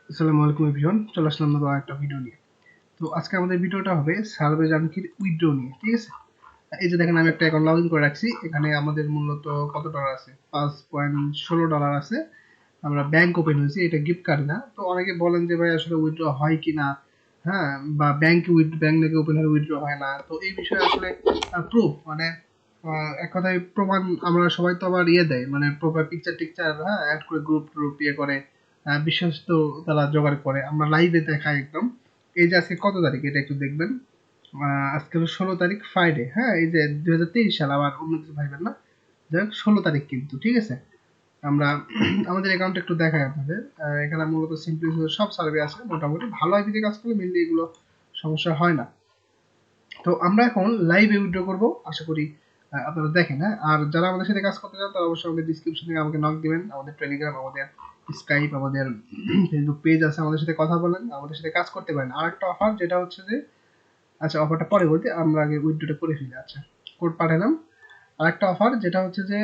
আসসালামু আলাইকুম এভরিওয়ান, চলে আসলাম নতুন একটা ভিডিও নিয়ে। তো আজকে আমাদের ভিডিওটা হবে সার্ভে জানকির উইথড্র নিয়ে, ঠিক আছে? এই যে দেখেন আমি একটা অ্যাকাউন্ট লগ ইন করে রাখছি। এখানে আমাদের মূলত কত ডলার আছে? $5.16 আছে। আমরা ব্যাংক ওপেন হয়েছি, এটা গিফট কার্ড না। তো অনেকে বলেন যে ভাই আসলে উইথড্র হয় কি না, হ্যাঁ, বা ব্যাংক নাকি ওপেন হলে উইথড্র হয় না। তো এই বিষয়ে আসলে প্রুফ মানে এক কথায় প্রমাণ আমরা সবাই তো আবার দেয়, মানে প্রপার পিকচার টিকচার, হ্যাঁ, অ্যাড করে গ্রুপ ট্রুপ করে বিশ্বস্ত তারা জোগাড় করে, আমরা লাইভে দেখাই একদম। এই যে আজকে কত তারিখ এটা একটু দেখবেন। আজকে হলো 16 তারিখ, ফ্রাইডে। হ্যাঁ, এই যে 2023 সাল, আবার অন্য কিছু ভাইবেন না। যাই হোক, 16 তারিখ কিন্তু, ঠিক আছে। আমরা আমাদের অ্যাকাউন্ট একটু দেখাই আপনাদের। এখানে মূলত সিম্পলি সব সার্ভে আছে, মোটামুটি ভালো আইপিতে কাজ করলে মেনলি এগুলো সমস্যা হয় না। তো আমরা এখন লাইভে উইথড্র করবো, আশা করি আপনারা দেখেন। হ্যাঁ, আর যারা আমাদের সাথে কাজ করতে চান তারা অবশ্যই আমাদের ডিসক্রিপশন থেকে আমাকে নক দিবেন। আমাদের টেলিগ্রাম, আমাদের স্কাইপ, আমাদের ফেসবুক পেজ আছে, আমাদের সাথে কথা বলেন, আমাদের সাথে কাজ করতে পারেন। আর একটা অফার যেটা হচ্ছে যে, আচ্ছা অফারটা পরে বলতে, আমরা আগে উইথড্রটা করে ফেলি। আচ্ছা, কোড পাঠালাম। আর একটা অফার যেটা হচ্ছে যে,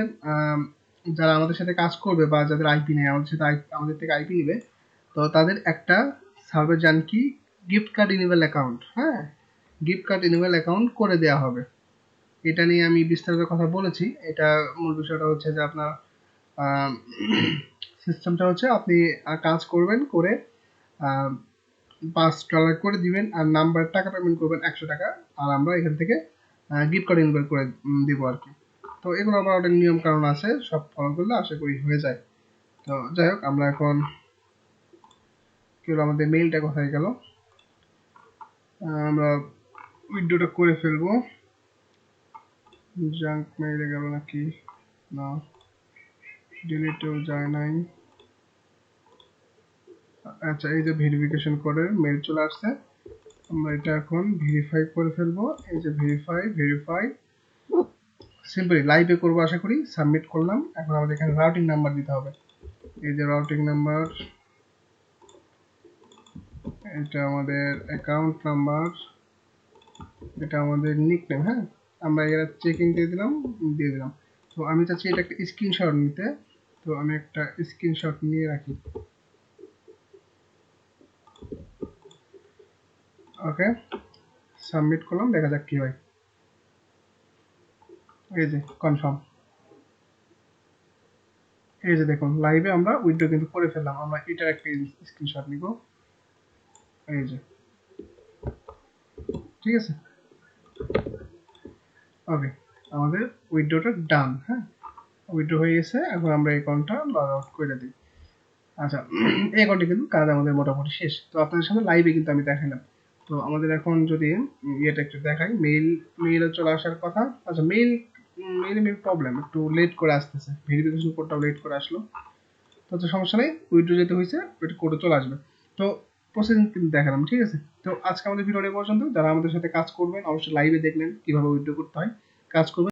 যারা আমাদের সাথে কাজ করবে বা যাদের আইপি নেই, আমাদের সাথে আমাদের থেকে আইপি নেবে, তো তাদের একটা সার্ভে জানকি গিফট কার্ড ইনেবল অ্যাকাউন্ট, হ্যাঁ, গিফট কার্ড ইনেবল অ্যাকাউন্ট করে দেওয়া হবে। এটা নিয়ে আমি বিস্তারিত কথা বলেছি। এটা মূল বিষয়টা হচ্ছে যে আপনার সিস্টেমটা হচ্ছে আপনি কাজ করবেন, করে $5 করে দিবেন, আর নাম্বার টাকা পেমেন্ট করবেন $100, আর আমরা এখান থেকে গিফট কার্ড ইনভাইট করে দিব আর কি। তো এগুলো আবার অনেক নিয়ম কারণ আছে, সব ফলো করলে আশা করি হয়ে যায়। তো যাই হোক, আমরা এখন কি হলো, আমাদের মেইলটা কোথায় গেল? আমরা উইথড্রটা করে ফেলবো। জাঙ্ক মেইলে গেল নাকি? না, ডিলিটেও যায় নাই। আচ্ছা, এই যে ভেরিফিকেশন কোডের মেইল চলে আসছে, আমরা এটা এখন ভেরিফাই করে ফেলবো। এই যে ভেরিফাই সিম্পলি লাইভে করবো আশা করি। সাবমিট করলাম। এখন আমাদের এখানে রাউটিং নাম্বার দিতে হবে। এই যে রাউটিং নাম্বার, এটা আমাদের অ্যাকাউন্ট নাম্বার, এটা আমাদের নিকনেম। হ্যাঁ, আমরা এরা চেকিং দিয়ে দিলাম। তো আমি চাচ্ছি এটা একটা স্ক্রিনশট নিতে। তো আমি একটা স্ক্রিনশট নিয়ে রাখি। ওকে, সাবমিট করলাম, দেখা যাক কি হয়। এই যে কনফার্ম। এই যে দেখুন, লাইভে আমরা উইথড্র কিন্তু করে ফেললাম। আমরা এটার একটা স্ক্রিনশট নিব। এই যে, ঠিক আছে। ওকে, আমাদের উইথড্রটা ডান। হ্যাঁ, উইথড্র হয়ে গেছে। এখন আমরা অ্যাকাউন্টটা লগ আউট করে দিই। আচ্ছা, এই অ্যাকাউন্টে কিন্তু কাজ আমাদের মোটামুটি শেষ। তো আপনাদের সাথে লাইভে কিন্তু আমি দেখালাম। তো আমাদের এখন যদি ইয়েটা একটু দেখাই, মেইলে চলে আসার কথা। আচ্ছা, মেইলে প্রবলেম, একটু লেট করে আসতেছে, ভেরিফিকেশন কোডটাও লেট করে আসলো। তো সমস্যা নেই, উইথড্র যেতে হয়েছে, ওইটা কোডে চলে আসবে। তো প্রসেসিং কিন্তু দেখালাম, ঠিক আছে। তো আজকে আমাদের ভিডিওটা পর্যন্ত। যারা আমাদের সাথে কাজ করবেন অবশ্যই লাইভে দেখলেন কিভাবে উইথড্র করতে হয়, কাজ করবেন।